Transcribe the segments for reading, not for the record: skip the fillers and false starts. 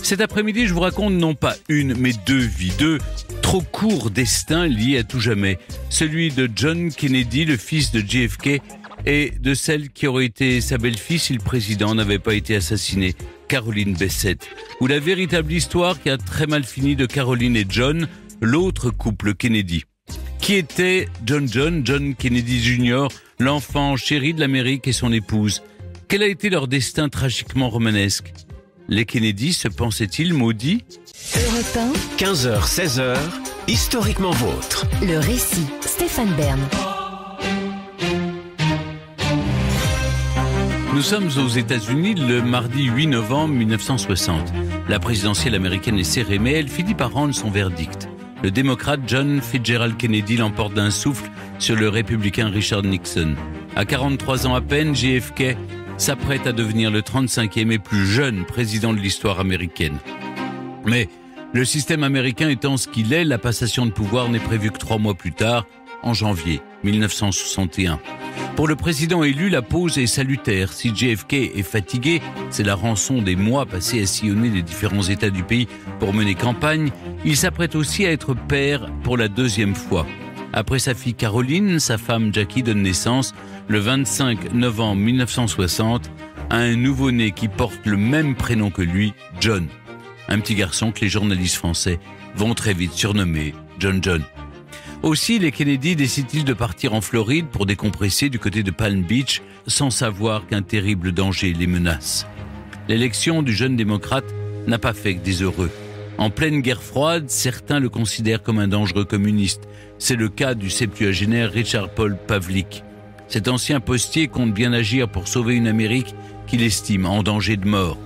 Cet après-midi, je vous raconte non pas une, mais deux vies, deux trop courts destins liés à tout jamais. Celui de John Kennedy, le fils de JFK, et de celle qui aurait été sa belle-fille si le président n'avait pas été assassiné, Caroline Bessette. Ou la véritable histoire qui a très mal fini de Caroline et John, l'autre couple Kennedy. Qui était John Kennedy Jr., l'enfant chéri de l'Amérique et son épouse? Quel a été leur destin tragiquement romanesque? Les Kennedy se pensaient-ils maudits? Europe 1, 15h, 16h, historiquement vôtre. le récit, Stéphane Bern. Nous sommes aux États-Unis le mardi 8 novembre 1960. La présidentielle américaine est serrée, mais elle finit par rendre son verdict. Le démocrate John Fitzgerald Kennedy l'emporte d'un souffle sur le républicain Richard Nixon. À 43 ans à peine, JFK s'apprête à devenir le 35e et plus jeune président de l'histoire américaine. Mais le système américain étant ce qu'il est, la passation de pouvoir n'est prévue que 3 mois plus tard, en janvier 1961. Pour le président élu, la pause est salutaire. Si JFK est fatigué, c'est la rançon des mois passés à sillonner les différents États du pays pour mener campagne. Il s'apprête aussi à être père pour la 2e fois. Après sa fille Caroline, sa femme Jackie donne naissance le 25 novembre 1960 à un nouveau-né qui porte le même prénom que lui, John. Un petit garçon que les journalistes français vont très vite surnommer John. Aussi, les Kennedy décident-ils de partir en Floride pour décompresser du côté de Palm Beach sans savoir qu'un terrible danger les menace. L'élection du jeune démocrate n'a pas fait que des heureux. En pleine guerre froide, certains le considèrent comme un dangereux communiste. C'est le cas du septuagénaire Richard Paul Pavlik. Cet ancien postier compte bien agir pour sauver une Amérique qu'il estime en danger de mort.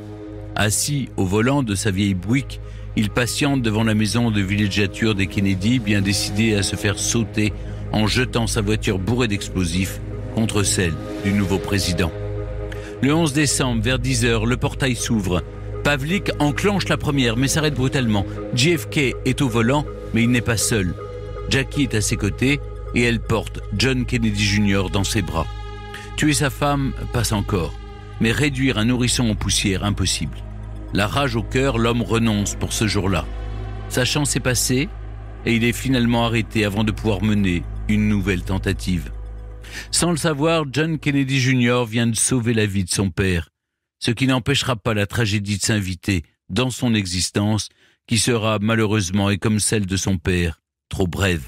Assis au volant de sa vieille Buick, il patiente devant la maison de villégiature des Kennedy, bien décidé à se faire sauter en jetant sa voiture bourrée d'explosifs contre celle du nouveau président. Le 11 décembre, vers 10h, le portail s'ouvre. Pavlik enclenche la première, mais s'arrête brutalement. JFK est au volant, mais il n'est pas seul. Jackie est à ses côtés et elle porte John Kennedy Jr. dans ses bras. Tuer sa femme passe encore, mais réduire un nourrisson en poussière, impossible. La rage au cœur, l'homme renonce pour ce jour-là. Sa chance est passée et il est finalement arrêté avant de pouvoir mener une nouvelle tentative. Sans le savoir, John Kennedy Jr. vient de sauver la vie de son père, ce qui n'empêchera pas la tragédie de s'inviter dans son existence, qui sera malheureusement, et comme celle de son père, trop brève.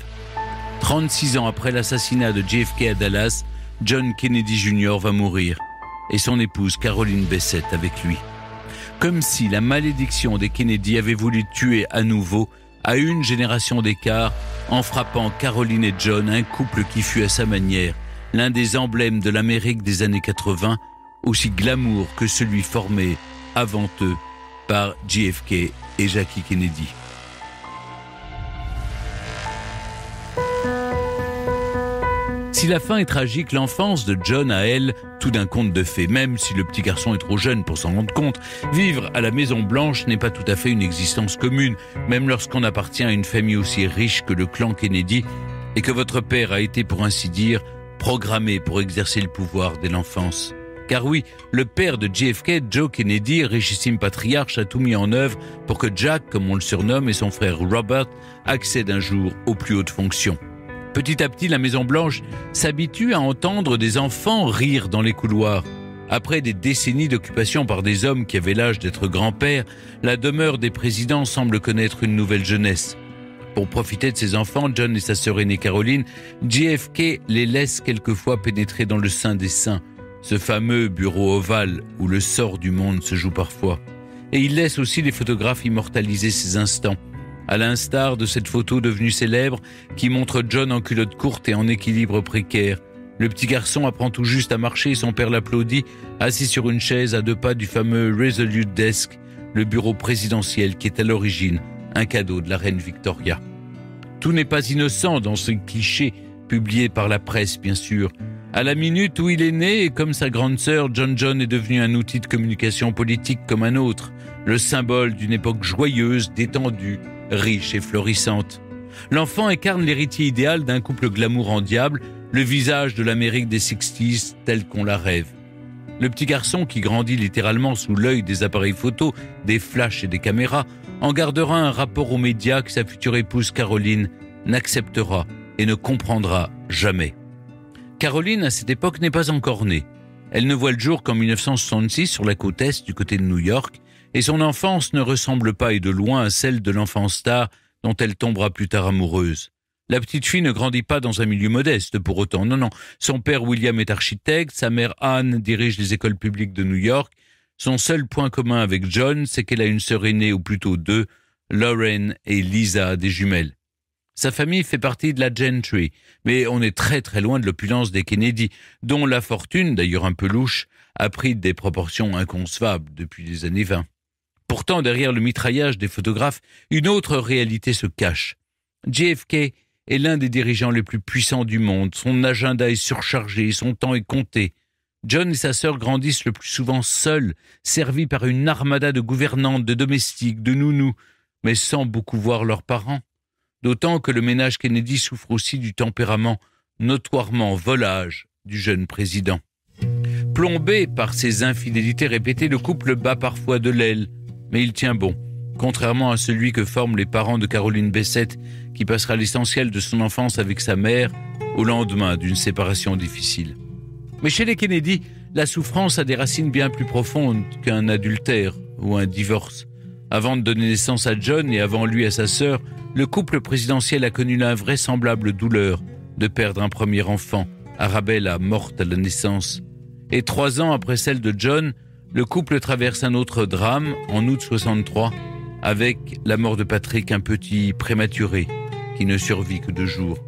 36 ans après l'assassinat de JFK à Dallas, John Kennedy Jr. va mourir, et son épouse Caroline Bessette avec lui. Comme si la malédiction des Kennedy avait voulu tuer à nouveau, à une génération d'écart, en frappant Caroline et John, un couple qui fut à sa manière l'un des emblèmes de l'Amérique des années 80, aussi glamour que celui formé avant eux par JFK et Jackie Kennedy. Si la fin est tragique, l'enfance de John a, elle, tout d'un conte de fées. Même si le petit garçon est trop jeune pour s'en rendre compte, vivre à la Maison Blanche n'est pas tout à fait une existence commune, même lorsqu'on appartient à une famille aussi riche que le clan Kennedy et que votre père a été, pour ainsi dire, programmé pour exercer le pouvoir dès l'enfance. Car oui, le père de JFK, Joe Kennedy, richissime patriarche, a tout mis en œuvre pour que Jack, comme on le surnomme, et son frère Robert accèdent un jour aux plus hautes fonctions. Petit à petit, la Maison-Blanche s'habitue à entendre des enfants rire dans les couloirs. Après des décennies d'occupation par des hommes qui avaient l'âge d'être grands-pères, la demeure des présidents semble connaître une nouvelle jeunesse. Pour profiter de ses enfants, John et sa sœur aînée Caroline, JFK les laisse quelquefois pénétrer dans le sein des saints, ce fameux bureau ovale où le sort du monde se joue parfois. Et il laisse aussi les photographes immortaliser ces instants, à l'instar de cette photo devenue célèbre qui montre John en culotte courte et en équilibre précaire. Le petit garçon apprend tout juste à marcher et son père l'applaudit, assis sur une chaise à 2 pas du fameux Resolute Desk, le bureau présidentiel qui est à l'origine un cadeau de la reine Victoria. Tout n'est pas innocent dans ce cliché publié par la presse, bien sûr. À la minute où il est né, et comme sa grande sœur, John est devenu un outil de communication politique comme un autre, le symbole d'une époque joyeuse, détendue, riche et florissante. L'enfant incarne l'héritier idéal d'un couple glamour en diable, le visage de l'Amérique des 60s tel qu'on la rêve. Le petit garçon qui grandit littéralement sous l'œil des appareils photo, des flashs et des caméras, en gardera un rapport aux médias que sa future épouse Caroline n'acceptera et ne comprendra jamais. Caroline, à cette époque, n'est pas encore née. Elle ne voit le jour qu'en 1966 sur la côte est du côté de New York, et son enfance ne ressemble pas et de loin à celle de l'enfant star dont elle tombera plus tard amoureuse. La petite fille ne grandit pas dans un milieu modeste pour autant, non. Son père William est architecte, sa mère Anne dirige les écoles publiques de New York. Son seul point commun avec John, c'est qu'elle a une sœur aînée, ou plutôt deux, Lauren et Lisa, des jumelles. Sa famille fait partie de la gentry, mais on est très très loin de l'opulence des Kennedy, dont la fortune, d'ailleurs un peu louche, a pris des proportions inconcevables depuis les années 20. Pourtant, derrière le mitraillage des photographes, une autre réalité se cache. JFK est l'un des dirigeants les plus puissants du monde. Son agenda est surchargé, son temps est compté. John et sa sœur grandissent le plus souvent seuls, servis par une armada de gouvernantes, de domestiques, de nounous, mais sans beaucoup voir leurs parents. D'autant que le ménage Kennedy souffre aussi du tempérament notoirement volage du jeune président. Plombé par ses infidélités répétées, le couple bat parfois de l'aile, mais il tient bon, contrairement à celui que forment les parents de Caroline Bessette, qui passera l'essentiel de son enfance avec sa mère au lendemain d'une séparation difficile. Mais chez les Kennedy, la souffrance a des racines bien plus profondes qu'un adultère ou un divorce. Avant de donner naissance à John et avant lui à sa sœur, le couple présidentiel a connu l'invraisemblable douleur de perdre un premier enfant, Arabella, morte à la naissance. Et 3 ans après celle de John, le couple traverse un autre drame en août 63 avec la mort de Patrick, un petit prématuré qui ne survit que 2 jours.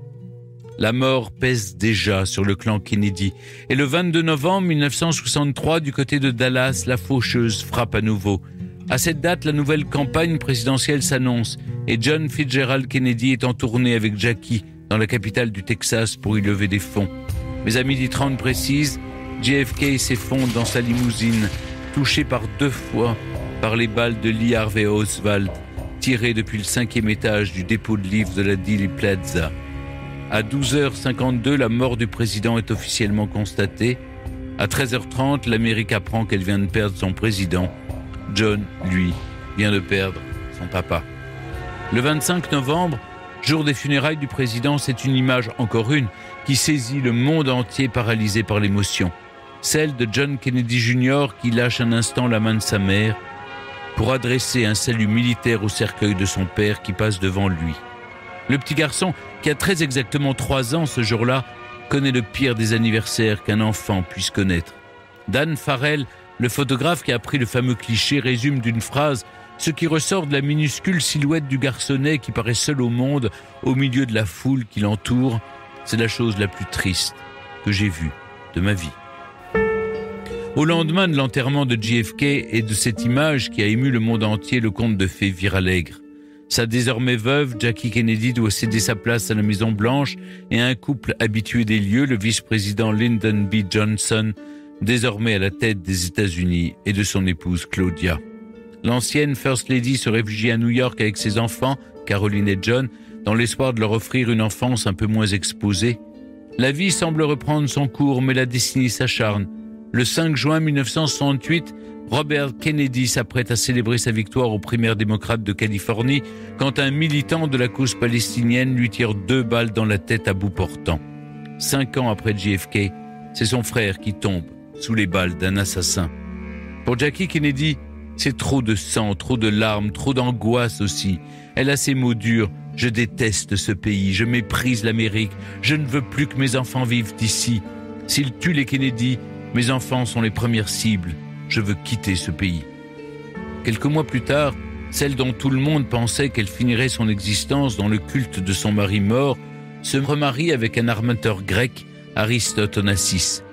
La mort pèse déjà sur le clan Kennedy. Et le 22 novembre 1963, du côté de Dallas, la faucheuse frappe à nouveau. À cette date, la nouvelle campagne présidentielle s'annonce et John Fitzgerald Kennedy est en tournée avec Jackie dans la capitale du Texas pour y lever des fonds. Mais à 12h30 précise, JFK s'effondre dans sa limousine, touché par 2 fois par les balles de Lee Harvey Oswald, tirées depuis le 5e étage du dépôt de livres de la Dealey Plaza. À 12h52, la mort du président est officiellement constatée. À 13h30, l'Amérique apprend qu'elle vient de perdre son président. John, lui, vient de perdre son papa. Le 25 novembre, jour des funérailles du président, c'est une image, encore une, qui saisit le monde entier paralysé par l'émotion. Celle de John Kennedy Jr. qui lâche un instant la main de sa mère pour adresser un salut militaire au cercueil de son père qui passe devant lui. Le petit garçon, qui a très exactement 3 ans ce jour-là, connaît le pire des anniversaires qu'un enfant puisse connaître. Dan Farrell, le photographe qui a pris le fameux cliché, résume d'une phrase ce qui ressort de la minuscule silhouette du garçonnet qui paraît seul au monde, au milieu de la foule qui l'entoure. C'est la chose la plus triste que j'ai vue de ma vie. Au lendemain de l'enterrement de JFK et de cette image qui a ému le monde entier, le conte de fées vire à l'aigre. Sa désormais veuve, Jackie Kennedy, doit céder sa place à la Maison-Blanche et un couple habitué des lieux, le vice-président Lyndon B. Johnson, désormais à la tête des États-Unis, et de son épouse Claudia. L'ancienne First Lady se réfugie à New York avec ses enfants, Caroline et John, dans l'espoir de leur offrir une enfance un peu moins exposée. La vie semble reprendre son cours, mais la destinée s'acharne. Le 5 juin 1968, Robert Kennedy s'apprête à célébrer sa victoire aux primaires démocrates de Californie quand un militant de la cause palestinienne lui tire 2 balles dans la tête à bout portant. 5 ans après JFK, c'est son frère qui tombe sous les balles d'un assassin. Pour Jackie Kennedy, c'est trop de sang, trop de larmes, trop d'angoisse aussi. Elle a ces mots durs. « Je déteste ce pays, je méprise l'Amérique, je ne veux plus que mes enfants vivent ici. S'ils tuent les Kennedy, mes enfants sont les premières cibles. Je veux quitter ce pays. » Quelques mois plus tard, celle dont tout le monde pensait qu'elle finirait son existence dans le culte de son mari mort, se remarie avec un armateur grec, Aristote Onassis.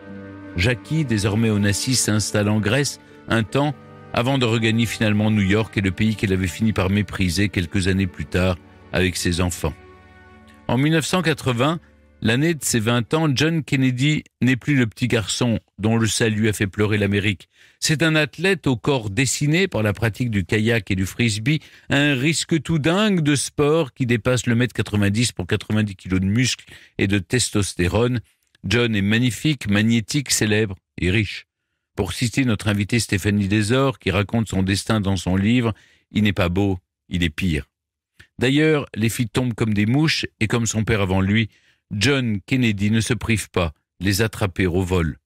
Jackie, désormais Onassis, s'installe en Grèce un temps avant de regagner finalement New York et le pays qu'elle avait fini par mépriser quelques années plus tard avec ses enfants. En 1980, l'année de ses 20 ans, John Kennedy n'est plus le petit garçon dont le salut a fait pleurer l'Amérique. C'est un athlète au corps dessiné par la pratique du kayak et du frisbee, un risque tout dingue de sport qui dépasse le 1m90 pour 90 kg de muscles et de testostérone. John est magnifique, magnétique, célèbre et riche. Pour citer notre invité Stéphanie Desor, qui raconte son destin dans son livre « Il n'est pas beau, il est pire ». D'ailleurs, les filles tombent comme des mouches et comme son père avant lui, John Kennedy ne se prive pas de les attraper au vol.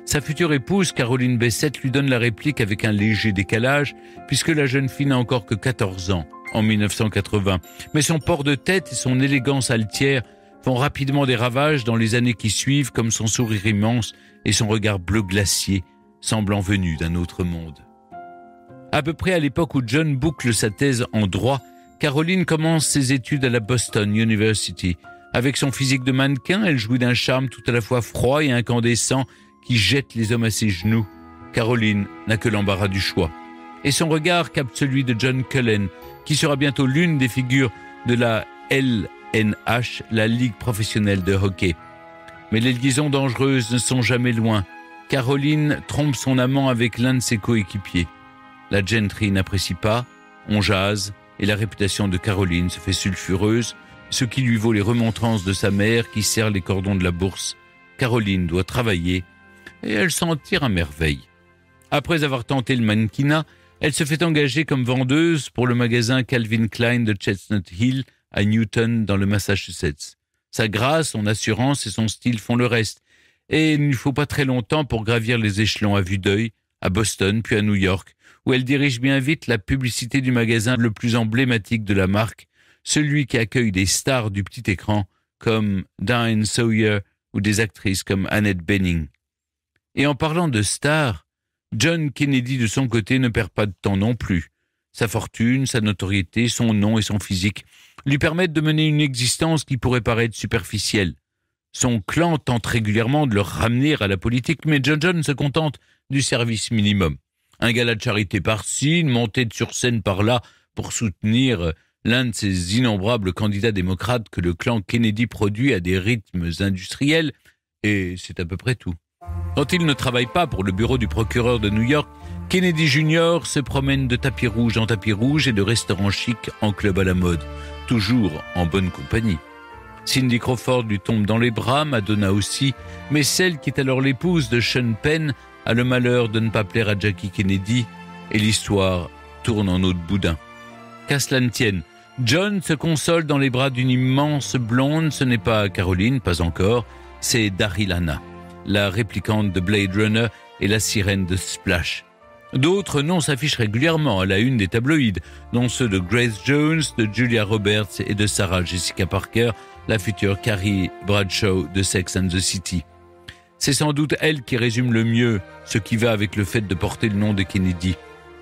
Sa future épouse, Caroline Bessette, lui donne la réplique avec un léger décalage, puisque la jeune fille n'a encore que 14 ans en 1980. Mais son port de tête et son élégance altière font rapidement des ravages dans les années qui suivent, comme son sourire immense et son regard bleu glacier, semblant venu d'un autre monde. À peu près à l'époque où John boucle sa thèse en droit, Caroline commence ses études à la Boston University. Avec son physique de mannequin, elle jouit d'un charme tout à la fois froid et incandescent qui jette les hommes à ses genoux. Caroline n'a que l'embarras du choix. Et son regard capte celui de John Cullen, qui sera bientôt l'une des figures de la LNH, la Ligue professionnelle de hockey. Mais les liaisons dangereuses ne sont jamais loin. Caroline trompe son amant avec l'un de ses coéquipiers. La gentry n'apprécie pas, on jase, et la réputation de Caroline se fait sulfureuse, ce qui lui vaut les remontrances de sa mère qui serre les cordons de la bourse. Caroline doit travailler, et elle s'en tire à merveille. Après avoir tenté le mannequinat, elle se fait engager comme vendeuse pour le magasin Calvin Klein de Chestnut Hill à Newton dans le Massachusetts. Sa grâce, son assurance et son style font le reste, et il ne lui faut pas très longtemps pour gravir les échelons à vue d'œil, à Boston puis à New York, où elle dirige bien vite la publicité du magasin le plus emblématique de la marque, celui qui accueille des stars du petit écran comme Diane Sawyer ou des actrices comme Annette Bening. Et en parlant de stars, John Kennedy de son côté ne perd pas de temps non plus. Sa fortune, sa notoriété, son nom et son physique lui permettent de mener une existence qui pourrait paraître superficielle. Son clan tente régulièrement de le ramener à la politique, mais John se contente du service minimum. Un gala de charité par-ci, une montée sur scène par-là pour soutenir l'un de ces innombrables candidats démocrates que le clan Kennedy produit à des rythmes industriels, et c'est à peu près tout. Quand il ne travaille pas pour le bureau du procureur de New York, Kennedy Jr. se promène de tapis rouge en tapis rouge et de restaurant chic en club à la mode, toujours en bonne compagnie. Cindy Crawford lui tombe dans les bras, Madonna aussi, mais celle qui est alors l'épouse de Sean Penn a le malheur de ne pas plaire à Jackie Kennedy, et l'histoire tourne en eau de boudin. Qu'à cela ne tienne, John se console dans les bras d'une immense blonde, ce n'est pas Caroline, pas encore, c'est Daryl Hannah, la réplicante de Blade Runner et la sirène de Splash. D'autres noms s'affichent régulièrement à la une des tabloïds, dont ceux de Grace Jones, de Julia Roberts et de Sarah Jessica Parker, la future Carrie Bradshaw de Sex and the City. C'est sans doute elle qui résume le mieux ce qui va avec le fait de porter le nom de Kennedy.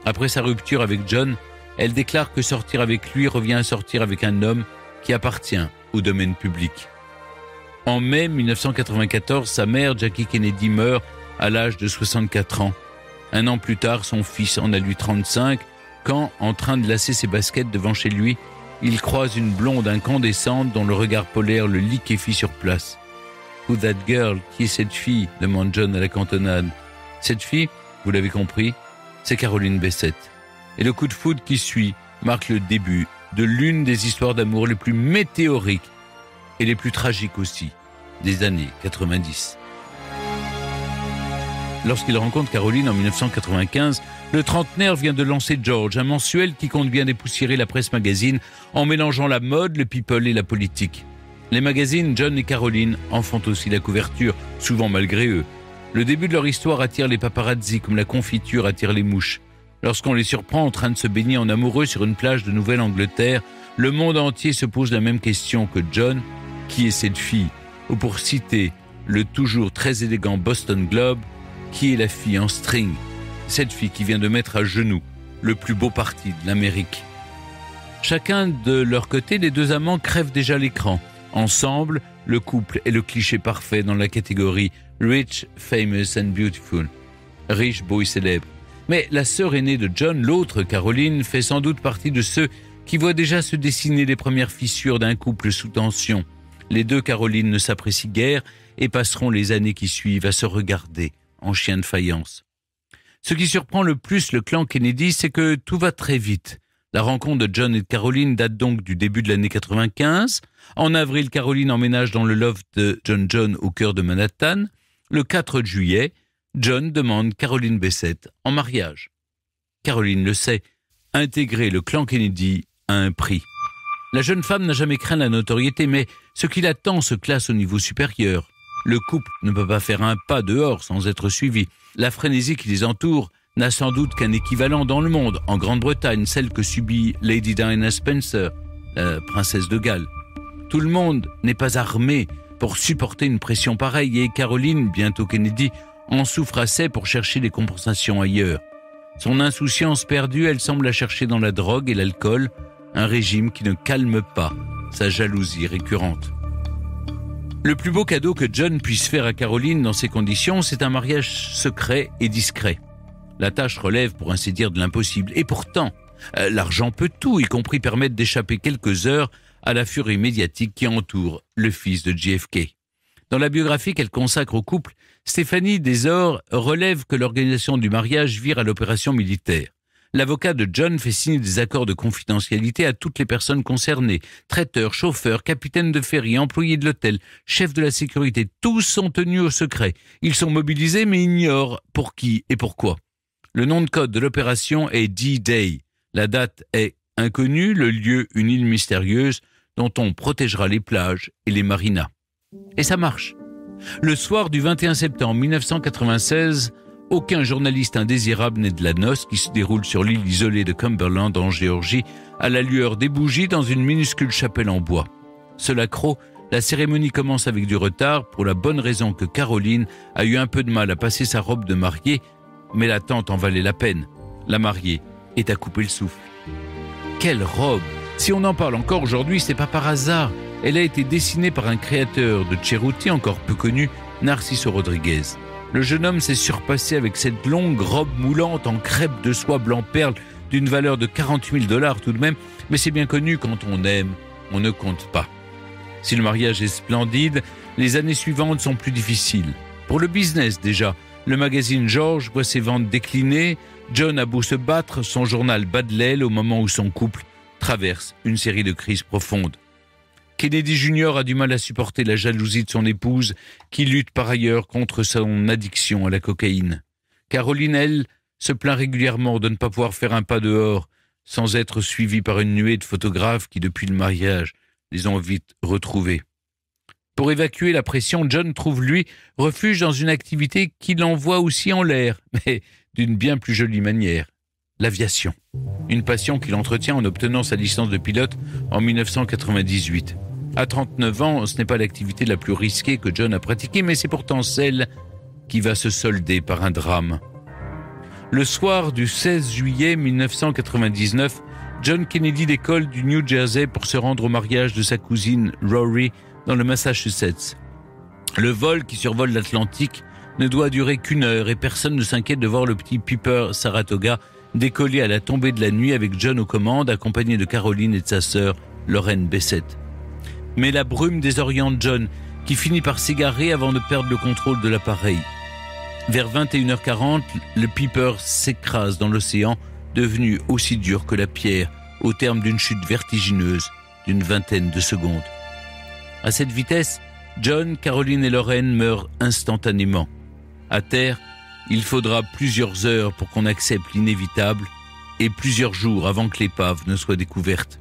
Après sa rupture avec John, elle déclare que sortir avec lui revient à sortir avec un homme qui appartient au domaine public. En mai 1994, sa mère, Jackie Kennedy, meurt à l'âge de 64 ans. Un an plus tard, son fils en a lui 35, quand, en train de lasser ses baskets devant chez lui, il croise une blonde incandescente dont le regard polaire le liquéfie sur place. « Who that girl? Qui est cette fille ?» demande John à la cantonade. Cette fille, vous l'avez compris, c'est Caroline Bessette. Et le coup de foudre qui suit marque le début de l'une des histoires d'amour les plus météoriques et les plus tragiques aussi des années 90. Lorsqu'il rencontre Caroline en 1995, le trentenaire vient de lancer George, un mensuel qui compte bien dépoussiérer la presse magazine en mélangeant la mode, le people et la politique. Les magazines, John et Caroline, en font aussi la couverture, souvent malgré eux. Le début de leur histoire attire les paparazzi comme la confiture attire les mouches. Lorsqu'on les surprend en train de se baigner en amoureux sur une plage de Nouvelle-Angleterre, le monde entier se pose la même question que John. Qui est cette fille? Ou pour citer le toujours très élégant Boston Globe, qui est la fille en string? Cette fille qui vient de mettre à genoux le plus beau parti de l'Amérique. Chacun de leur côté, les deux amants crèvent déjà l'écran. Ensemble, le couple est le cliché parfait dans la catégorie Rich, Famous and Beautiful. Riche, beau et célèbre. Mais la sœur aînée de John, l'autre Caroline, fait sans doute partie de ceux qui voient déjà se dessiner les premières fissures d'un couple sous tension. Les deux Carolines ne s'apprécient guère et passeront les années qui suivent à se regarder en chien de faïence. Ce qui surprend le plus le clan Kennedy, c'est que tout va très vite. La rencontre de John et de Caroline date donc du début de l'année 95. En avril, Caroline emménage dans le loft de John au cœur de Manhattan. Le 4 juillet, John demande Caroline Bessette en mariage. Caroline le sait, intégrer le clan Kennedy a un prix. La jeune femme n'a jamais craint la notoriété, mais ce qui l'attend se classe au niveau supérieur. Le couple ne peut pas faire un pas dehors sans être suivi. La frénésie qui les entoure n'a sans doute qu'un équivalent dans le monde, en Grande-Bretagne, celle que subit Lady Diana Spencer, la princesse de Galles. Tout le monde n'est pas armé pour supporter une pression pareille et Caroline, bientôt Kennedy, en souffre assez pour chercher des compensations ailleurs. Son insouciance perdue, elle semble la chercher dans la drogue et l'alcool, un régime qui ne calme pas sa jalousie récurrente. Le plus beau cadeau que John puisse faire à Caroline dans ces conditions, c'est un mariage secret et discret. La tâche relève pour ainsi dire de l'impossible. Et pourtant, l'argent peut tout, y compris permettre d'échapper quelques heures à la furie médiatique qui entoure le fils de JFK. Dans la biographie qu'elle consacre au couple, Stéphanie Desor relève que l'organisation du mariage vire à l'opération militaire. L'avocat de John fait signer des accords de confidentialité à toutes les personnes concernées. Traiteurs, chauffeurs, capitaines de ferry, employés de l'hôtel, chefs de la sécurité, tous sont tenus au secret. Ils sont mobilisés mais ignorent pour qui et pourquoi. Le nom de code de l'opération est D-Day. La date est inconnue, le lieu une île mystérieuse dont on protégera les plages et les marinas. Et ça marche. Le soir du 21 septembre 1996, aucun journaliste indésirable n'est de la noce qui se déroule sur l'île isolée de Cumberland en Géorgie à la lueur des bougies dans une minuscule chapelle en bois. Seul accro, la cérémonie commence avec du retard pour la bonne raison que Caroline a eu un peu de mal à passer sa robe de mariée, mais l'attente en valait la peine. La mariée est à couper le souffle. Quelle robe! Si on en parle encore aujourd'hui, c'est pas par hasard. Elle a été dessinée par un créateur de Cerruti encore peu connu, Narciso Rodriguez. Le jeune homme s'est surpassé avec cette longue robe moulante en crêpe de soie blanc-perle d'une valeur de $48 tout de même, mais c'est bien connu, quand on aime, on ne compte pas. Si le mariage est splendide, les années suivantes sont plus difficiles. Pour le business déjà, le magazine George voit ses ventes décliner, John a beau se battre, son journal bat de l'aile au moment où son couple traverse une série de crises profondes. Kennedy Jr. a du mal à supporter la jalousie de son épouse, qui lutte par ailleurs contre son addiction à la cocaïne. Caroline, elle, se plaint régulièrement de ne pas pouvoir faire un pas dehors, sans être suivie par une nuée de photographes qui, depuis le mariage, les ont vite retrouvés. Pour évacuer la pression, John trouve, lui, refuge dans une activité qui l'envoie aussi en l'air, mais d'une bien plus jolie manière, l'aviation. Une passion qu'il entretient en obtenant sa licence de pilote en 1998. À 39 ans, ce n'est pas l'activité la plus risquée que John a pratiquée, mais c'est pourtant celle qui va se solder par un drame. Le soir du 16 juillet 1999, John Kennedy décolle du New Jersey pour se rendre au mariage de sa cousine Rory dans le Massachusetts. Le vol qui survole l'Atlantique ne doit durer qu'1 heure et personne ne s'inquiète de voir le petit Piper Saratoga décoller à la tombée de la nuit avec John aux commandes, accompagné de Caroline et de sa sœur Lorraine Bessette. Mais la brume désoriente John, qui finit par s'égarer avant de perdre le contrôle de l'appareil. Vers 21h40, le Piper s'écrase dans l'océan, devenu aussi dur que la pierre, au terme d'une chute vertigineuse d'une 20aine de secondes. À cette vitesse, John, Caroline et Lorraine meurent instantanément. À terre, il faudra plusieurs heures pour qu'on accepte l'inévitable et plusieurs jours avant que l'épave ne soit découverte.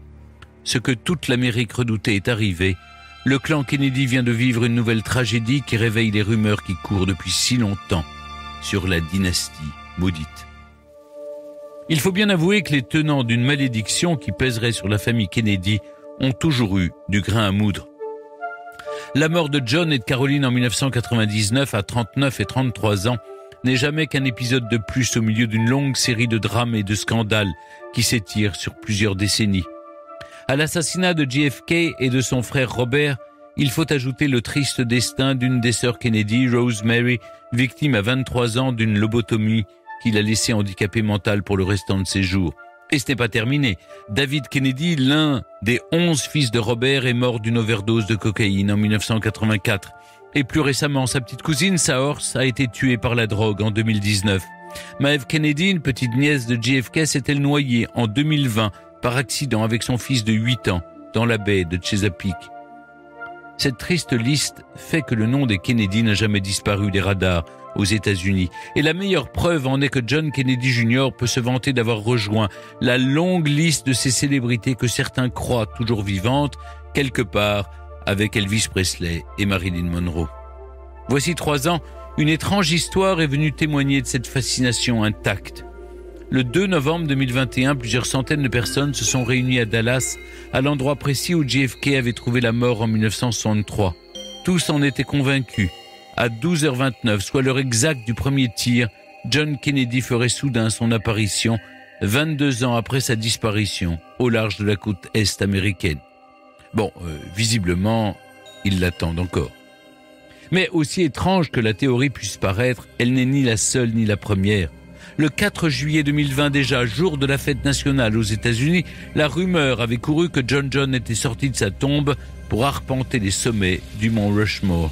Ce que toute l'Amérique redoutait est arrivé. Le clan Kennedy vient de vivre une nouvelle tragédie qui réveille les rumeurs qui courent depuis si longtemps sur la dynastie maudite. Il faut bien avouer que les tenants d'une malédiction qui pèserait sur la famille Kennedy ont toujours eu du grain à moudre. La mort de John et de Caroline en 1999 à 39 et 33 ans n'est jamais qu'un épisode de plus au milieu d'une longue série de drames et de scandales qui s'étirent sur plusieurs décennies. À l'assassinat de JFK et de son frère Robert, il faut ajouter le triste destin d'une des sœurs Kennedy, Rosemary, victime à 23 ans d'une lobotomie qui l'a laissée handicapée mentale pour le restant de ses jours. Et ce n'est pas terminé. David Kennedy, l'un des 11 fils de Robert, est mort d'une overdose de cocaïne en 1984. Et plus récemment, sa petite cousine, Saoirse, a été tuée par la drogue en 2019. Maeve Kennedy, une petite nièce de JFK, s'est-elle noyée en 2020 par accident avec son fils de 8 ans dans la baie de Chesapeake. Cette triste liste fait que le nom des Kennedy n'a jamais disparu des radars aux États-Unis. Et la meilleure preuve en est que John Kennedy Jr. peut se vanter d'avoir rejoint la longue liste de ces célébrités que certains croient toujours vivantes, quelque part avec Elvis Presley et Marilyn Monroe. Voici 3 ans, une étrange histoire est venue témoigner de cette fascination intacte. Le 2 novembre 2021, plusieurs centaines de personnes se sont réunies à Dallas, à l'endroit précis où JFK avait trouvé la mort en 1963. Tous en étaient convaincus. À 12h29, soit l'heure exacte du premier tir, John Kennedy ferait soudain son apparition, 22 ans après sa disparition, au large de la côte est américaine. Bon, visiblement, ils l'attendent encore. Mais aussi étrange que la théorie puisse paraître, elle n'est ni la seule ni la première. Le 4 juillet 2020 déjà, jour de la fête nationale aux États-Unis, la rumeur avait couru que John était sorti de sa tombe pour arpenter les sommets du mont Rushmore.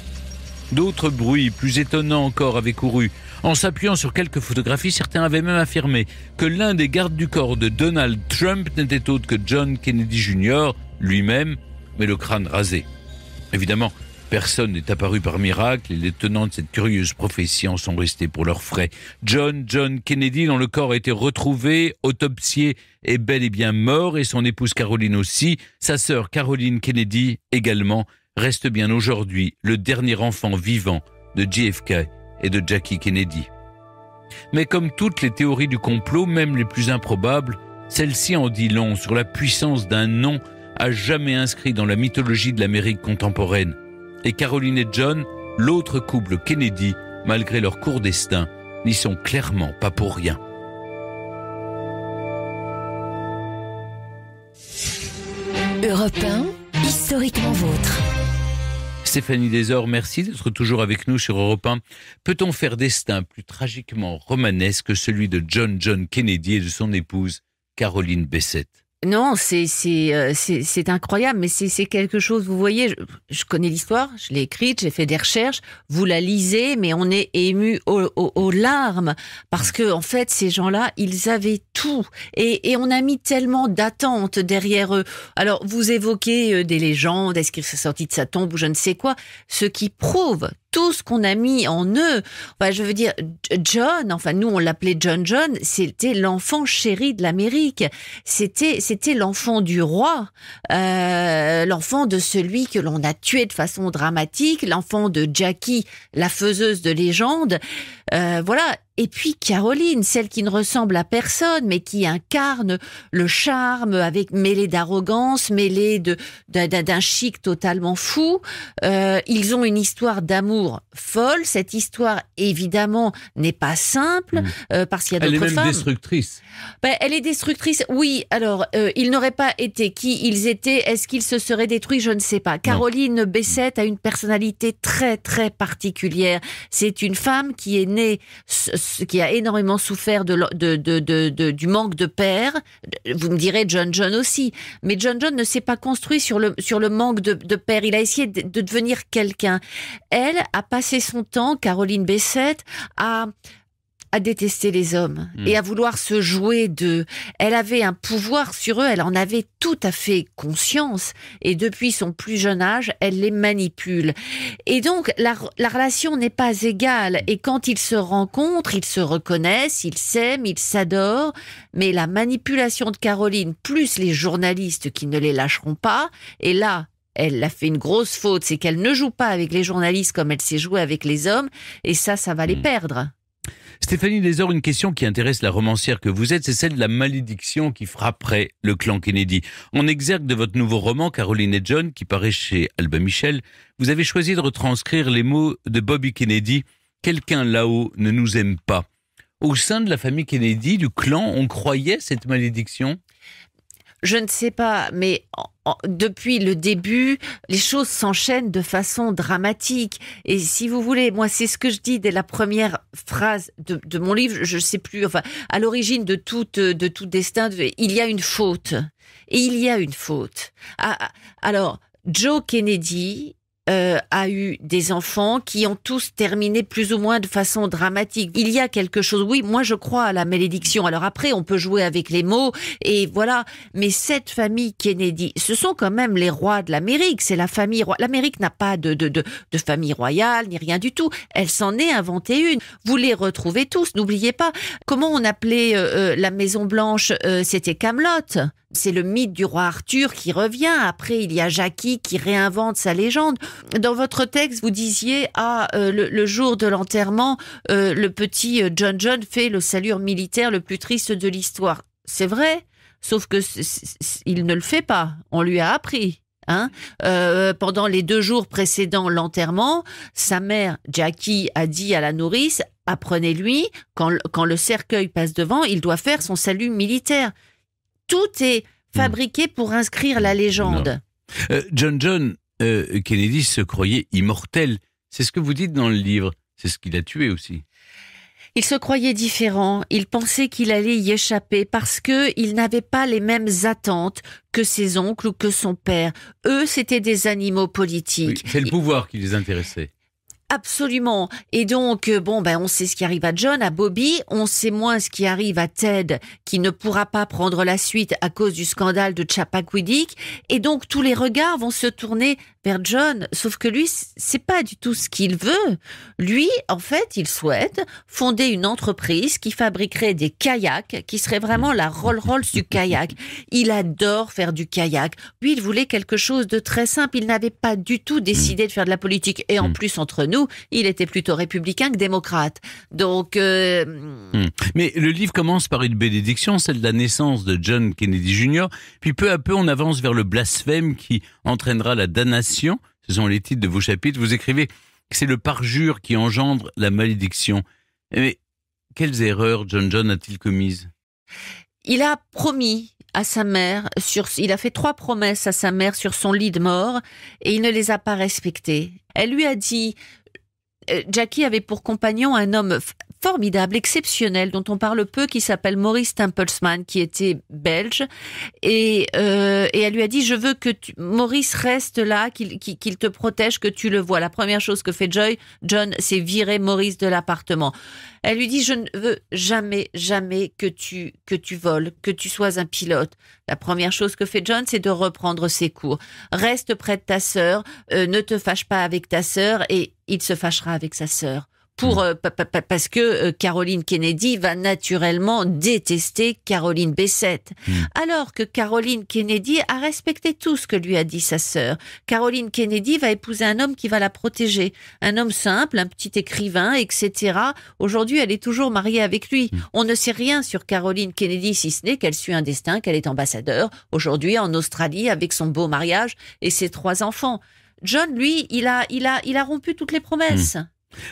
D'autres bruits, plus étonnants encore, avaient couru. En s'appuyant sur quelques photographies, certains avaient même affirmé que l'un des gardes du corps de Donald Trump n'était autre que John Kennedy Jr. lui-même, mais le crâne rasé. Évidemment, personne n'est apparu par miracle et les tenants de cette curieuse prophétie en sont restés pour leurs frais. John Kennedy, dont le corps a été retrouvé, autopsié, est bel et bien mort et son épouse Caroline aussi. Sa sœur Caroline Kennedy également reste bien aujourd'hui le dernier enfant vivant de JFK et de Jackie Kennedy. Mais comme toutes les théories du complot, même les plus improbables, celle-ci en dit long sur la puissance d'un nom à jamais inscrit dans la mythologie de l'Amérique contemporaine. Et Caroline et John, l'autre couple Kennedy, malgré leur court destin, n'y sont clairement pas pour rien. Europe 1, historiquement vôtre. Stéphanie Desor, merci d'être toujours avec nous sur Europe 1. Peut-on faire destin plus tragiquement romanesque que celui de John Kennedy et de son épouse Caroline Bessette? Non, c'est incroyable, mais c'est quelque chose, vous voyez, je connais l'histoire, je l'ai écrite, j'ai fait des recherches, vous la lisez, mais on est ému aux larmes, parce que en fait, ces gens-là, ils avaient tout, et on a mis tellement d'attentes derrière eux. Alors, vous évoquez des légendes, est-ce qu'il s'est sorti de sa tombe ou je ne sais quoi, ce qui prouve tout ce qu'on a mis en eux. Enfin, je veux dire, John, enfin nous on l'appelait John, c'était l'enfant chéri de l'Amérique. C'était l'enfant du roi, l'enfant de celui que l'on a tué de façon dramatique, l'enfant de Jackie, la faiseuse de légendes. Voilà. Et puis Caroline, celle qui ne ressemble à personne, mais qui incarne le charme avec mêlé d'arrogance, mêlé d'un chic totalement fou. Ils ont une histoire d'amour folle. Cette histoire, évidemment, n'est pas simple, parce qu'il y a d'autres femmes. Elle est même destructrice. Ben, elle est destructrice, oui. Alors, ils n'auraient pas été qui ils étaient. Est-ce qu'ils se seraient détruits? Je ne sais pas. Caroline Bessette a une personnalité très, très particulière. C'est une femme qui est née, qui a énormément souffert du manque de père. Vous me direz John aussi. Mais John ne s'est pas construit sur le manque de père. Il a essayé de devenir quelqu'un. Elle a passé son temps, Caroline Bessette, à détester les hommes et à vouloir se jouer d'eux. Elle avait un pouvoir sur eux, elle en avait tout à fait conscience et depuis son plus jeune âge, elle les manipule. Et donc, la relation n'est pas égale et quand ils se rencontrent, ils se reconnaissent, ils s'aiment, ils s'adorent, mais la manipulation de Caroline, plus les journalistes qui ne les lâcheront pas, et là, elle a fait une grosse faute, c'est qu'elle ne joue pas avec les journalistes comme elle sait jouer avec les hommes et ça va les perdre. Stéphanie Desor, une question qui intéresse la romancière que vous êtes, c'est celle de la malédiction qui frapperait le clan Kennedy. En exergue de votre nouveau roman, Caroline et John, qui paraît chez Albin Michel, vous avez choisi de retranscrire les mots de Bobby Kennedy « Quelqu'un là-haut ne nous aime pas ». Au sein de la famille Kennedy, du clan, on croyait cette malédiction ? Je ne sais pas, mais depuis le début, les choses s'enchaînent de façon dramatique. Et si vous voulez, moi, c'est ce que je dis dès la première phrase de mon livre, je ne sais plus, enfin, à l'origine de tout destin, il y a une faute. Et il y a une faute. Alors, Joe Kennedy a eu des enfants qui ont tous terminé plus ou moins de façon dramatique. Il y a quelque chose, oui, moi je crois à la malédiction. Alors après, on peut jouer avec les mots, et voilà. Mais cette famille Kennedy, ce sont quand même les rois de l'Amérique. C'est la famille royale. L'Amérique n'a pas de famille royale, ni rien du tout. Elle s'en est inventée une. Vous les retrouvez tous, n'oubliez pas. Comment on appelait la Maison Blanche? C'était Camelot. C'est le mythe du roi Arthur qui revient. Après, il y a Jackie qui réinvente sa légende. Dans votre texte, vous disiez, le jour de l'enterrement, le petit John fait le salut militaire le plus triste de l'histoire. C'est vrai, sauf que il ne le fait pas. On lui a appris. Pendant les 2 jours précédant l'enterrement, sa mère, Jackie, a dit à la nourrice, apprenez-lui, quand le cercueil passe devant, il doit faire son salut militaire. Tout est fabriqué pour inscrire la légende. John Kennedy se croyait immortel. C'est ce que vous dites dans le livre. C'est ce qu'il a tué aussi. Il se croyait différent. Il pensait qu'il allait y échapper parce qu'il n'avait pas les mêmes attentes que ses oncles ou que son père. Eux, c'étaient des animaux politiques. Oui, c'est le pouvoir qui les intéressait. Absolument. Et donc, on sait ce qui arrive à John, à Bobby, on sait moins ce qui arrive à Ted, qui ne pourra pas prendre la suite à cause du scandale de Chappaquiddick. Et donc, tous les regards vont se tourner vers John. Sauf que lui, c'est pas du tout ce qu'il veut. Lui, en fait, il souhaite fonder une entreprise qui fabriquerait des kayaks, qui serait vraiment la Rolls-Royce du kayak. Il adore faire du kayak. Lui, il voulait quelque chose de très simple. Il n'avait pas du tout décidé de faire de la politique. Et en plus, entre nous, il était plutôt républicain que démocrate. Donc... Mais le livre commence par une bénédiction, celle de la naissance de John Kennedy Jr. Puis peu à peu, on avance vers le blasphème qui entraînera la damnation. Ce sont les titres de vos chapitres. Vous écrivez que c'est le parjure qui engendre la malédiction. Mais quelles erreurs John a-t-il commises? Il a promis à sa mère, il a fait 3 promesses à sa mère sur son lit de mort et il ne les a pas respectées. Elle lui a dit... Jackie avait pour compagnon un homme formidable, exceptionnel, dont on parle peu, qui s'appelle Maurice Tempelsman, qui était belge. Et elle lui a dit, je veux que Maurice reste là, qu'il te protège, que tu le vois. La première chose que fait John, c'est virer Maurice de l'appartement. Elle lui dit, je ne veux jamais que tu voles, que tu sois un pilote. La première chose que fait John, c'est de reprendre ses cours. Reste près de ta sœur, ne te fâche pas avec ta sœur, et il se fâchera avec sa sœur. Parce que Caroline Kennedy va naturellement détester Caroline Bessette. Alors que Caroline Kennedy a respecté tout ce que lui a dit sa sœur. Caroline Kennedy va épouser un homme qui va la protéger. Un homme simple, un petit écrivain, etc. Aujourd'hui, elle est toujours mariée avec lui. On ne sait rien sur Caroline Kennedy, si ce n'est qu'elle suit un destin, qu'elle est ambassadeur, aujourd'hui en Australie, avec son beau mariage et ses 3 enfants. John, lui, il a rompu toutes les promesses.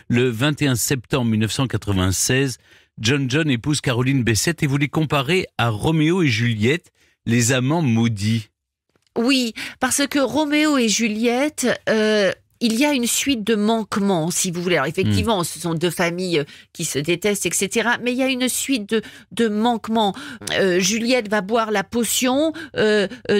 Le 21 septembre 1996, John épouse Caroline Bessette et vous les comparez à Roméo et Juliette, les amants maudits. Oui, parce que Roméo et Juliette... il y a une suite de manquements, si vous voulez. Alors effectivement, ce sont 2 familles qui se détestent, etc. Mais il y a une suite de manquements. Juliette va boire la potion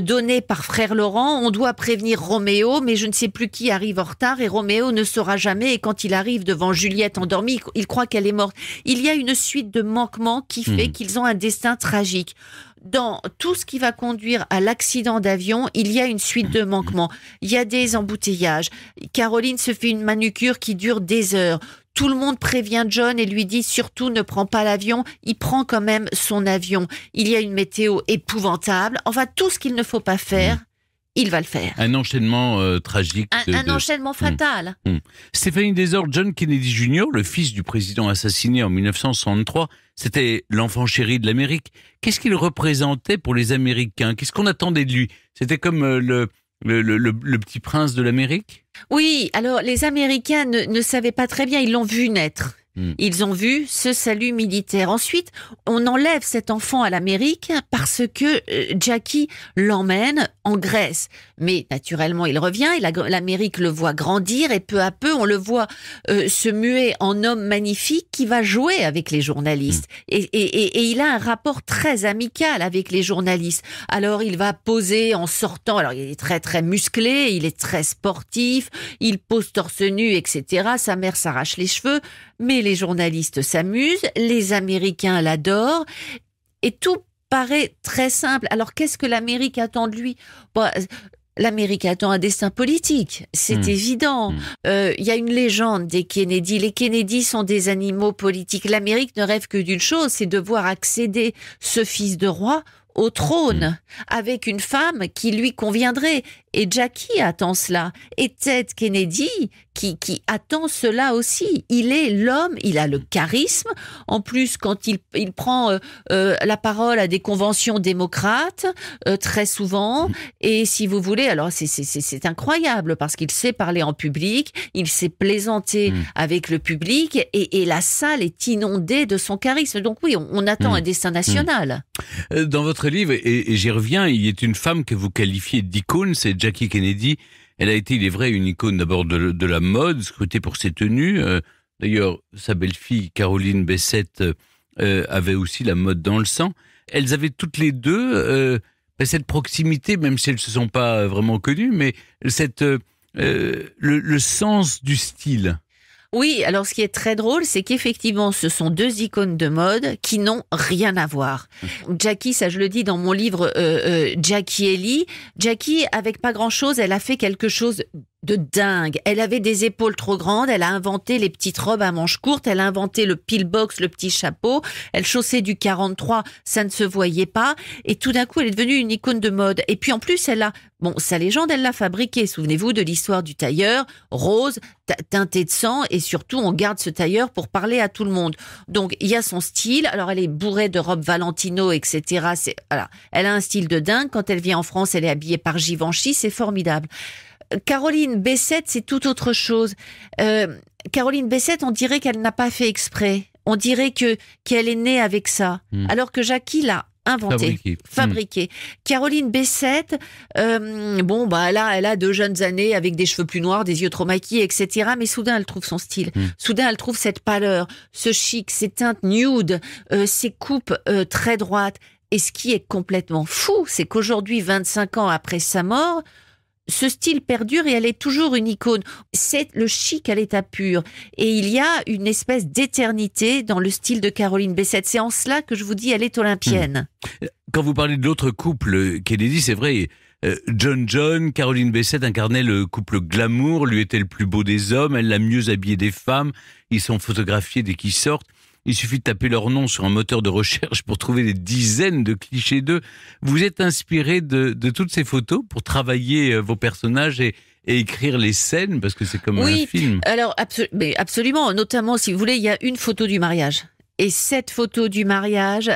donnée par frère Laurent. On doit prévenir Roméo, mais je ne sais plus qui arrive en retard et Roméo ne saura jamais. Et quand il arrive devant Juliette endormie, il croit qu'elle est morte. Il y a une suite de manquements qui fait qu'ils ont un destin tragique. Dans tout ce qui va conduire à l'accident d'avion, il y a une suite de manquements. Il y a des embouteillages. Caroline se fait une manucure qui dure des heures. Tout le monde prévient John et lui dit surtout ne prends pas l'avion. Il prend quand même son avion. Il y a une météo épouvantable. Enfin, tout ce qu'il ne faut pas faire, il va le faire. Un enchaînement tragique. Un enchaînement fatal. Stéphanie Desor, John Kennedy Jr., le fils du président assassiné en 1963, c'était l'enfant chéri de l'Amérique. Qu'est-ce qu'il représentait pour les Américains? Qu'est-ce qu'on attendait de lui? C'était comme le petit prince de l'Amérique? Oui, alors les Américains ne savaient pas très bien, ils l'ont vu naître. Ils ont vu ce salut militaire. Ensuite, on enlève cet enfant à l'Amérique parce que Jackie l'emmène en Grèce. Mais naturellement, il revient et l'Amérique le voit grandir et peu à peu, on le voit se muer en homme magnifique qui va jouer avec les journalistes. Et il a un rapport très amical avec les journalistes. Alors, il va poser en sortant. Alors, il est très, très musclé, il est très sportif, il pose torse nu, etc. Sa mère s'arrache les cheveux, mais les journalistes s'amusent, les Américains l'adorent, et tout paraît très simple. Alors, qu'est-ce que l'Amérique attend de lui ? L'Amérique attend un destin politique, c'est évident. Il y a une légende des Kennedy. Les Kennedy sont des animaux politiques. L'Amérique ne rêve que d'une chose, c'est de voir accéder ce fils de roi au trône, avec une femme qui lui conviendrait. Et Jackie attend cela. Et Ted Kennedy, qui attend cela aussi. Il est l'homme, il a le charisme. En plus, quand il prend la parole à des conventions démocrates, très souvent, et si vous voulez, alors c'est incroyable, parce qu'il sait parler en public, il sait plaisanter avec le public, et la salle est inondée de son charisme. Donc oui, on attend un destin national. Dans votre livre, et j'y reviens, il y a une femme que vous qualifiez d'icône, c'est Jackie Kennedy. Elle a été, il est vrai, une icône d'abord de la mode, scrutée pour ses tenues. D'ailleurs, sa belle-fille, Caroline Bessette, avait aussi la mode dans le sang. Elles avaient toutes les deux cette proximité, même si elles ne se sont pas vraiment connues, mais le sens du style. Oui, alors ce qui est très drôle, c'est qu'effectivement, ce sont deux icônes de mode qui n'ont rien à voir. Jackie, ça je le dis dans mon livre Jackie Ellie, Jackie, avec pas grand-chose, elle a fait quelque chose de dingue. Elle avait des épaules trop grandes, elle a inventé les petites robes à manches courtes, elle a inventé le pillbox, le petit chapeau, elle chaussait du 43, ça ne se voyait pas, et tout d'un coup, elle est devenue une icône de mode. Et puis en plus, sa légende, elle l'a fabriquée. Souvenez-vous de l'histoire du tailleur, rose, teinté de sang, et surtout, on garde ce tailleur pour parler à tout le monde. Donc, il y a son style. Alors, elle est bourrée de robes Valentino, etc. Elle a un style de dingue. Quand elle vient en France, elle est habillée par Givenchy, c'est formidable. Caroline Bessette, c'est tout autre chose. Caroline Bessette, on dirait qu'elle n'a pas fait exprès. On dirait qu'elle est née avec ça. Alors que Jackie l'a inventé, fabriqué. Caroline Bessette, elle a 2 jeunes années avec des cheveux plus noirs, des yeux trop maquillés, etc. Mais soudain, elle trouve son style. Soudain, elle trouve cette pâleur, ce chic, ces teintes nude, ces coupes très droites. Et ce qui est complètement fou, c'est qu'aujourd'hui, 25 ans après sa mort, ce style perdure et elle est toujours une icône. C'est le chic à l'état pur. Et il y a une espèce d'éternité dans le style de Caroline Bessette. C'est en cela que je vous dis, elle est olympienne. Quand vous parlez de l'autre couple, Kennedy, c'est vrai, John, Caroline Bessette incarnait le couple glamour, lui était le plus beau des hommes, elle l'a mieux habillé des femmes, ils sont photographiés dès qu'ils sortent. Il suffit de taper leur nom sur un moteur de recherche pour trouver des dizaines de clichés d'eux. Vous êtes inspiré de toutes ces photos pour travailler vos personnages et écrire les scènes, parce que c'est comme un film. Alors absolument, notamment si vous voulez, il y a une photo du mariage. Et cette photo du mariage,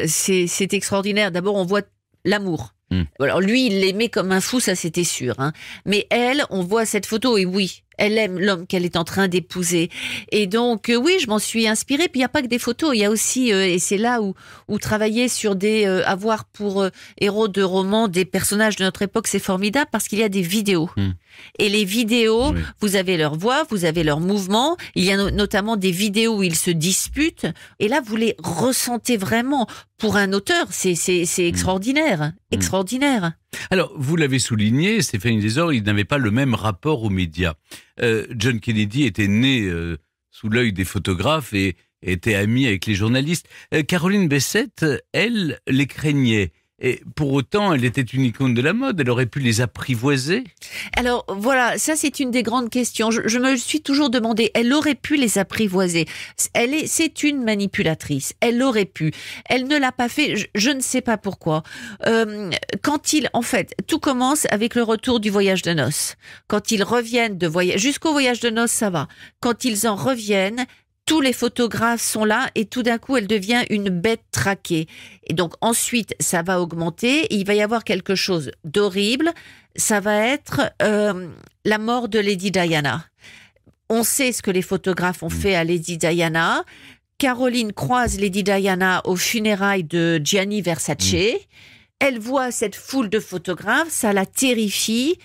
c'est extraordinaire. D'abord, on voit l'amour. Alors lui, il l'aimait comme un fou, ça c'était sûr. Mais elle, on voit cette photo et oui, elle aime l'homme qu'elle est en train d'épouser. Et donc, oui, je m'en suis inspirée. Puis il n'y a pas que des photos, il y a aussi, et c'est là où travailler sur avoir pour héros de romans des personnages de notre époque, c'est formidable parce qu'il y a des vidéos. Et les vidéos, vous avez leur voix, vous avez leur mouvement. Il y a notamment des vidéos où ils se disputent. Et là, vous les ressentez vraiment. Pour un auteur, c'est extraordinaire. Extraordinaire. Alors, vous l'avez souligné, Stéphanie Desor, il n'avait pas le même rapport aux médias. John Kennedy était né sous l'œil des photographes et était ami avec les journalistes. Caroline Bessette, elle, les craignait. Et pour autant, elle était une icône de la mode, elle aurait pu les apprivoiser. Alors voilà, ça c'est une des grandes questions. Je me suis toujours demandé, elle aurait pu les apprivoiser. C'est une manipulatrice, elle aurait pu. Elle ne l'a pas fait, je ne sais pas pourquoi. En fait, tout commence avec le retour du voyage de noces. Quand ils reviennent de voyage, jusqu'au voyage de noces, ça va. Quand ils en reviennent, tous les photographes sont là et tout d'un coup, elle devient une bête traquée. Et donc ensuite, ça va augmenter et il va y avoir quelque chose d'horrible. Ça va être la mort de Lady Diana. On sait ce que les photographes ont fait à Lady Diana. Caroline croise Lady Diana aux funérailles de Gianni Versace. Elle voit cette foule de photographes, ça la terrifie.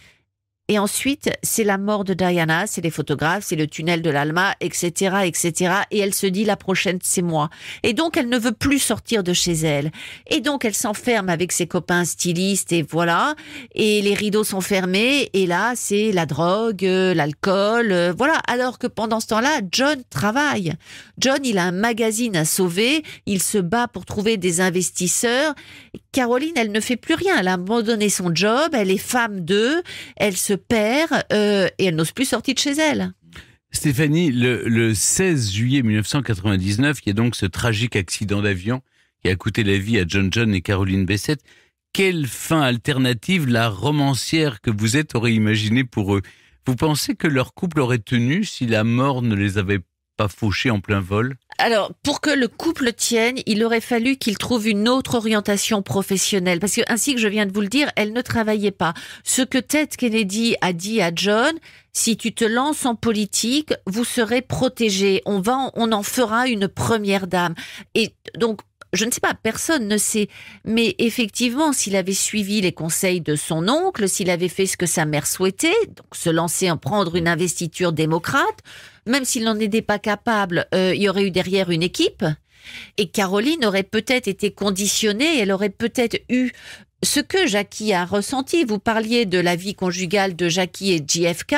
Et ensuite, c'est la mort de Diana, c'est les photographes, c'est le tunnel de l'Alma, etc., etc. Et elle se dit, la prochaine, c'est moi. Et donc, elle ne veut plus sortir de chez elle. Et donc, elle s'enferme avec ses copains stylistes et voilà. Et les rideaux sont fermés. Et là, c'est la drogue, l'alcool, voilà. Alors que pendant ce temps-là, John travaille. John, il a un magazine à sauver. Il se bat pour trouver des investisseurs. Caroline, elle ne fait plus rien. Elle a abandonné son job. Elle est femme d'eux. Elle se perd et elle n'ose plus sortir de chez elle. Stéphanie, le 16 juillet 1999, il y a donc ce tragique accident d'avion qui a coûté la vie à John et Caroline Bessette. Quelle fin alternative la romancière que vous êtes aurait imaginée pour eux? Vous pensez que leur couple aurait tenu si la mort ne les avait pas fauchés en plein vol? Alors, pour que le couple tienne, il aurait fallu qu'il trouve une autre orientation professionnelle. Parce que, ainsi que je viens de vous le dire, elle ne travaillait pas. Ce que Ted Kennedy a dit à John, si tu te lances en politique, vous serez protégé. On en fera une première dame. Et donc, je ne sais pas, personne ne sait. Mais effectivement, s'il avait suivi les conseils de son oncle, s'il avait fait ce que sa mère souhaitait, donc se lancer en prendre une investiture démocrate, même s'il n'en était pas capable, il y aurait eu derrière une équipe. Et Caroline aurait peut-être été conditionnée, elle aurait peut-être eu ce que Jackie a ressenti. Vous parliez de la vie conjugale de Jackie et JFK.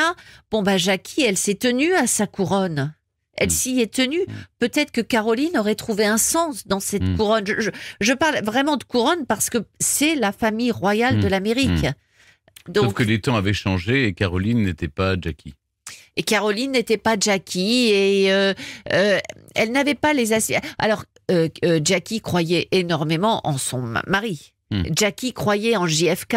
Bon, Jackie, elle s'est tenue à sa couronne. Elle s'y est tenue. Peut-être que Caroline aurait trouvé un sens dans cette couronne. Je parle vraiment de couronne parce que c'est la famille royale de l'Amérique. Donc, sauf que les temps avaient changé et Caroline n'était pas Jackie. Et Caroline n'était pas Jackie et elle n'avait pas les... Alors, Jackie croyait énormément en son mari. Jackie croyait en JFK.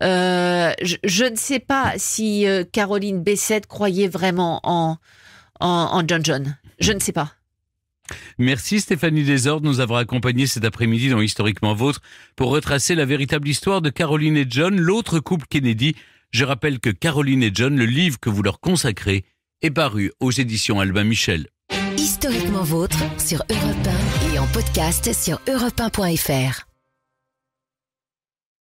Je ne sais pas si Caroline Bessette croyait vraiment en John. Je ne sais pas. Merci Stéphanie Desordres de nous avoir accompagnés cet après-midi dans Historiquement Vôtre pour retracer la véritable histoire de Caroline et John, l'autre couple Kennedy. Je rappelle que Caroline et John, le livre que vous leur consacrez, est paru aux éditions Albin Michel. Historiquement Vôtre sur Europe 1 et en podcast sur europe1.fr.